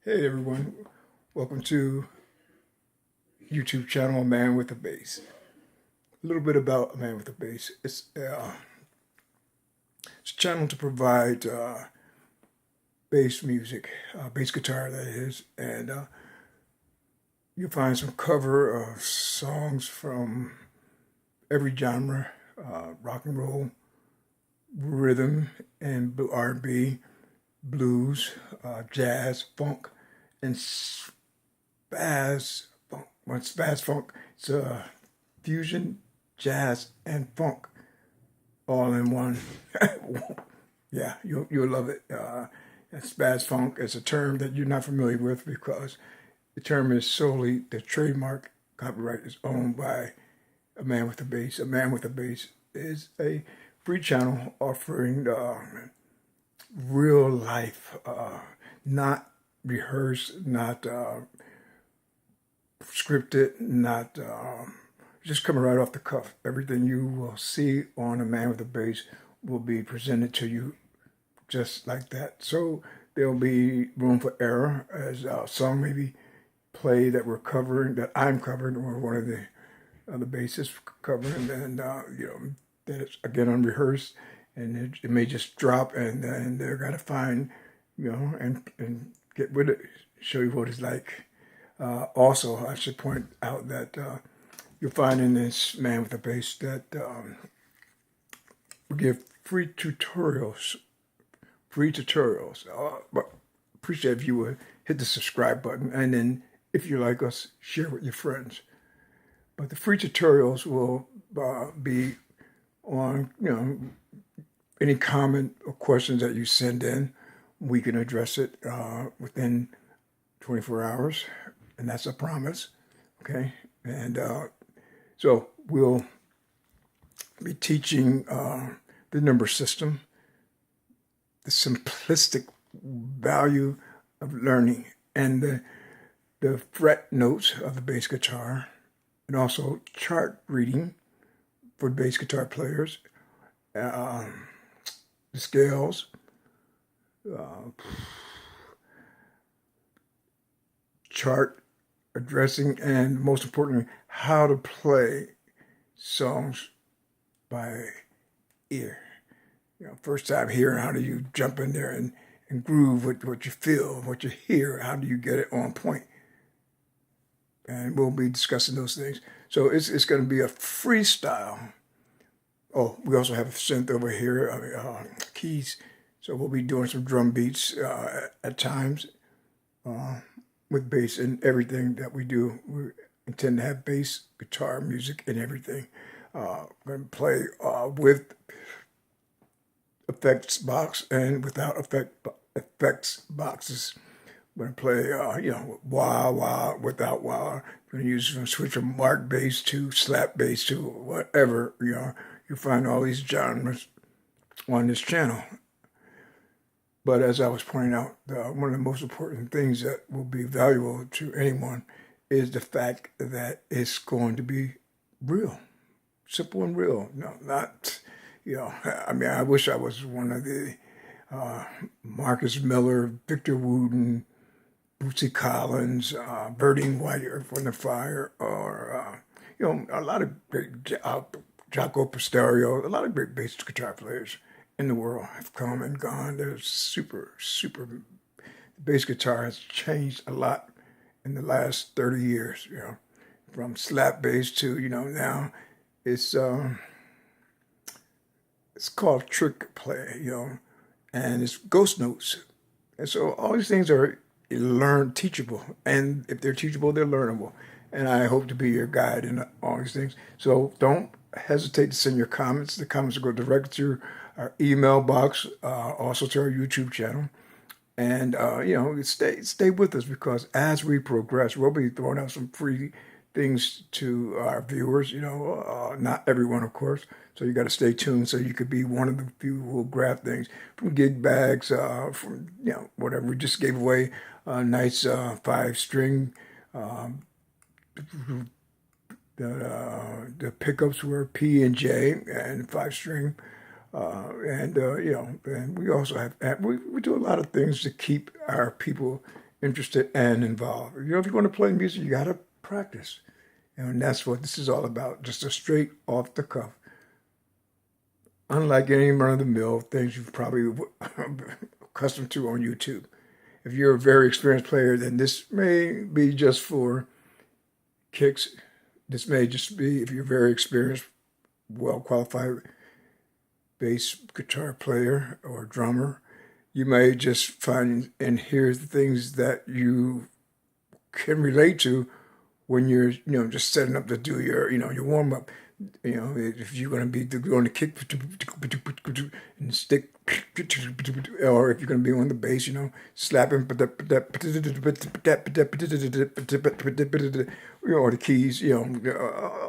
Hey everyone, welcome to YouTube channel A Man with a Bass. A little bit about A Man with a Bass. It's a channel to provide bass music, bass guitar that is, and you'll find some cover of songs from every genre, rock and roll, rhythm, and R&B, blues, jazz, funk, and spaz funk. When spaz funk, it's fusion, jazz, and funk all in one. Yeah, you'll love it. And spaz funk is a term that you're not familiar with because the term is solely the trademark copyright is owned by A Man with a Bass. A Man with a Bass is a free channel offering real life, not rehearsed, not scripted, not just coming right off the cuff. Everything you will see on A Man with a Bass will be presented to you just like that. So there'll be room for error as a song maybe play that we're covering, that I'm covering, or one of the other bassists covering, and then it's again unrehearsed, and it may just drop, and then they're gonna find, and get with it, show you what it's like. Also, I should point out that you'll find in this Man with a Bass that we give free tutorials. But appreciate if you would hit the subscribe button, and then if you like us, share with your friends. But the free tutorials will be on, any comment or questions that you send in. We can address it within 24 hours, and that's a promise. Okay, and so we'll be teaching the number system, the simplistic value of learning, and the fret notes of the bass guitar, and also chart reading for bass guitar players, the scales, chart addressing, and most importantly, how to play songs by ear. First time hearing, how do you jump in there and groove with what you feel, what you hear? How do you get it on point? And we'll be discussing those things. So it's going to be a freestyle. Oh, we also have a synth over here, keys. So we'll be doing some drum beats at times with bass in everything that we do. We intend to have bass, guitar, music, and everything. We're going to play with effects box and without effects boxes. We're going to play, wah, wah, without wah. We're going to switch from mark bass to slap bass to whatever, You find all these genres on this channel. But as I was pointing out, one of the most important things that will be valuable to anyone is the fact that it's going to be real, simple and real. No, not, I wish I was one of the Marcus Miller, Victor Wooten, Bootsy Collins, Birdie White, Earth, Wind and Fire, or, a lot of great, Jaco Pastorius, a lot of great bass guitar players in the world have come and gone. They're super. The bass guitar has changed a lot in the last 30 years, from slap bass to, now it's called trick play, and it's ghost notes. And so all these things are teachable. And if they're teachable, they're learnable. And I hope to be your guide in all these things. So don't hesitate to send your comments. The comments will go directly to our email box, also to our YouTube channel. And, stay with us, because as we progress, we'll be throwing out some free things to our viewers, not everyone, of course. So you got to stay tuned so you could be one of the few who will grab things from gig bags, from, whatever. We just gave away a nice 5-string. The pickups were P and J and 5-string. And we also we do a lot of things to keep our people interested and involved. If you want to play music, you got to practice. And that's what this is all about, just a straight off the cuff. Unlike any run-of-the-mill things you've probably accustomed to on YouTube. If you're a very experienced player, then this may be just for kicks. This may just be if you're very experienced, well-qualified bass guitar player or drummer. You may just find and hear the things that you can relate to when you're, just setting up to do your, your warm up. If you're going to be on the kick and stick, or if you're going to be on the bass, slapping, or the keys,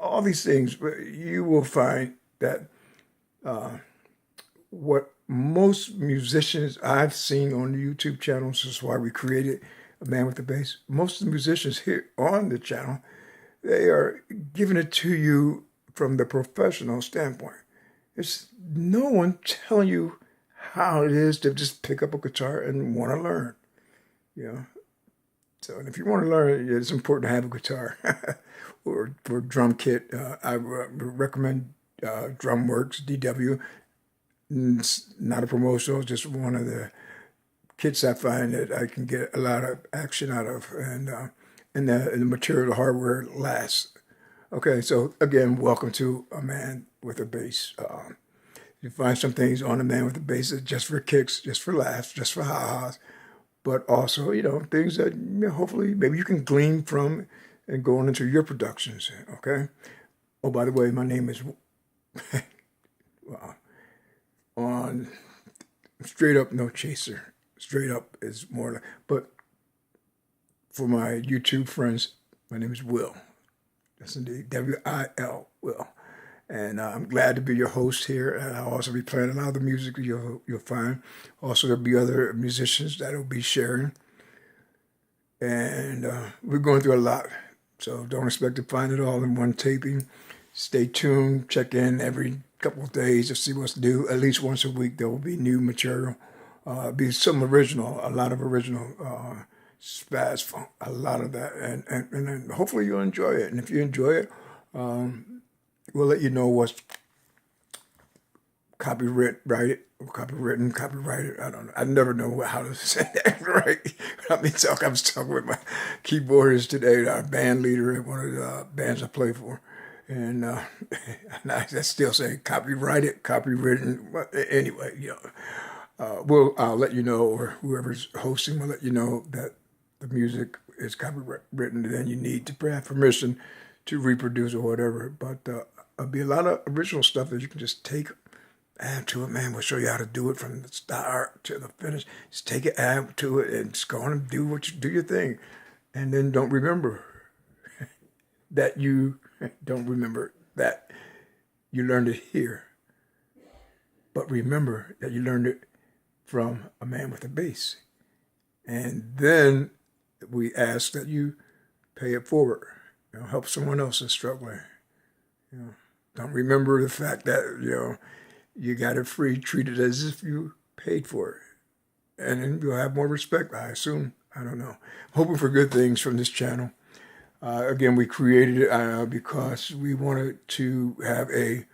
all these things. You will find that what most musicians I've seen on the YouTube channels, this is why we created A Man with the Bass. Most of the musicians here on the channel, they are giving it to you from the professional standpoint. There's no one telling you how it is to just pick up a guitar and want to learn. So, and if you want to learn, it's important to have a guitar or drum kit. I recommend DrumWorks DW. It's not a promotional, just one of the kits I find that I can get a lot of action out of, and the material, the hardware lasts. Okay, so again, welcome to A Man with a Bass. You find some things on A Man with a Bass that's just for kicks, just for laughs, just for ha-has, but also, things that hopefully maybe you can glean from and go on into your productions, okay? Oh, by the way, my name is, on Straight Up No Chaser. Straight Up is more like, but for my YouTube friends, my name is Will. That's indeed W-I-L, Will. And I'm glad to be your host here. And I'll also be playing a lot of the music you'll find. Also, there'll be other musicians that will be sharing. And we're going through a lot. So don't expect to find it all in one taping. Stay tuned. Check in every couple of days to see what's new. At least once a week, there will be new material. Be some original, a lot of original spaz funk, a lot of that, and hopefully you'll enjoy it. And if you enjoy it, we'll let you know what's copyrighted. I don't know. I never know how to say that right. I was talking with my keyboardist today, our band leader at one of the bands I play for, and I still say copyrighted, copywritten. Anyway, I'll let you know, or whoever's hosting will let you know that the music is copywritten, and then you need to have permission to reproduce or whatever. But there'll be a lot of original stuff that you can just take, add to it. Man, we'll show you how to do it from the start to the finish. Just take it, add to it, and just go on and do your thing. And then don't remember that you learned it here. But remember that you learned it from A Man with a Bass. And then we ask that you pay it forward. Help someone else that's struggling. Don't remember the fact that, you got it free, treat it as if you paid for it. And then you'll have more respect, I assume. I don't know. I'm hoping for good things from this channel. Again, we created it because we wanted to have a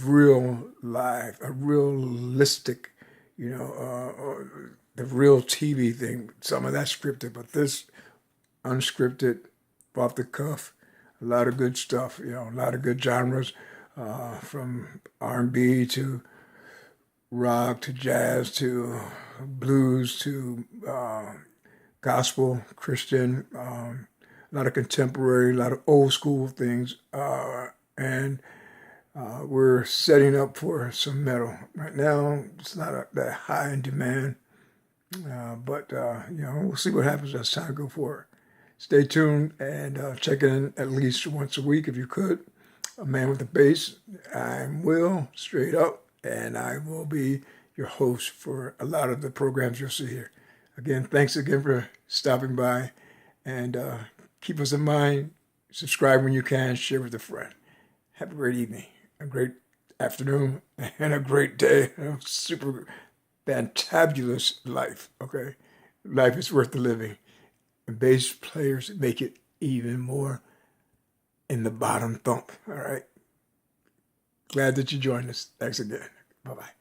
real live, a realistic, the real TV thing. Some of that scripted, but this unscripted, off the cuff, a lot of good stuff. A lot of good genres, from R&B to rock to jazz to blues to gospel, Christian, a lot of contemporary, a lot of old school things, and we're setting up for some metal. Right now, it's not that high in demand, but we'll see what happens as time goes forward. Stay tuned and check in at least once a week if you could. A Man with a Bass. I'm Will, Straight Up, and I will be your host for a lot of the programs you'll see here. Again, thanks again for stopping by, and keep us in mind. Subscribe when you can, share with a friend. Have a great evening, a great afternoon, and a great day. Super fantabulous life, okay? Life is worth the living. And bass players make it even more in the bottom thump, all right? Glad that you joined us. Thanks again. Bye-bye.